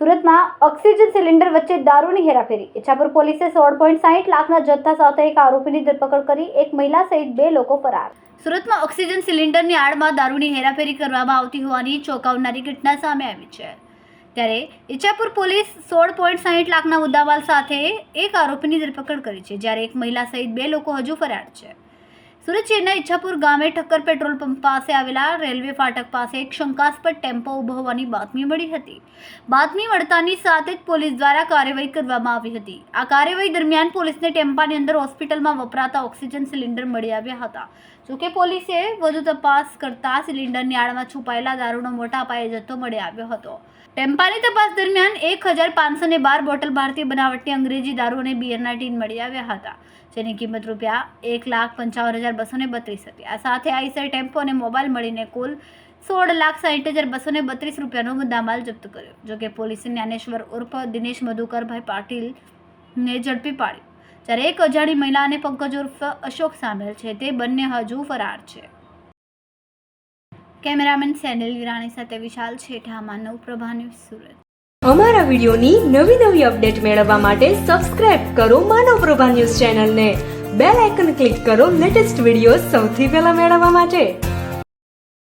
સુરતમાં oxygen cylinder વચ્ચે દારૂની હેરાફેરી. ઈચ્છાપુર પોલીસે 16.60 લાખના જથ્થા સાથે એક આરોપીની ધરપકડ કરી. એક મહિલા સહિત 2 લોકો ફરાર. સુરતમાં ઓક્સિજન સિલિન્ડરની આડમાં દારૂની હેરાફેરી કરવામાં આવતી હોવાની ચોંકાવનારી ઘટના સામે આવી છે. ત્યારે ઈચ્છાપુર પોલીસ 16.60 લાખના મુદ્દામાલ સાથે એક આરોપીની ધરપકડ કરી છે, જ્યારે એક મહિલા સહિત 2 લોકો હજુ ફરાર છે. સુરત શહેરના ઈચ્છાપુર ગામે ઠક્કર પેટ્રોલ પંપ પાસે આવેલા રેલવે ફાટક પાસે એક શંકાસ્પદ ટેમ્પો ઊભો હોવાની બાતમી મળી હતી. બાતમી મળતાની સાથે જ પોલીસ દ્વારા કાર્યવાહી કરવામાં આવી હતી. આ કાર્યવાહી દરમિયાન પોલીસને ટેમ્પાની અંદર હોસ્પિટલમાં વપરાતા ઓક્સિજન સિલિન્ડર મળી આવ્યા હતા. જોકે પોલીસે વધુ તપાસ કરતા સિલિન્ડરની આડમાં છુપાયેલા દારૂનો મોટા પાયે જથ્થો મળી આવ્યો હતો. ટેમ્પાની તપાસ દરમિયાન 1512 બોટલ ભારતીય બનાવટની અંગ્રેજી દારૂ અને બિયરના ટીન મળી આવ્યા હતા, જેની કિંમત રૂપિયા 1,55,232 હતી. આ સાથે આઈસર ટેમ્પો અને મોબાઈલ મળીને કુલ 16,60,232 રૂપિયાનો મુદ્દામાલ જપ્ત કર્યો. જોકે પોલીસે જ્ઞાનેશ્વર ઉર્ફ દિનેશ મધુકરભાઈ પાટીલને ઝડપી પાડ્યો, જ્યારે એક અજાણી મહિલા અને પંકજ ઉર્ફ અશોક સામેલ છે. તે બંને હજુ ફરાર છે. કેમેરામેન સેનિલ વિરાણી સાથે વિશાલ છેઠા, નવપ્રભા ન્યૂઝ, સુરત. અમારા વિડીયોની નવી અપડેટ મેળવવા માટે સબસ્ક્રાઇબ કરો નવપ્રભા ન્યૂઝ ચેનલને. બેલ આઇકન ક્લિક કરો લેટેસ્ટ વિડીયો સૌથી પહેલા મેળવવા માટે.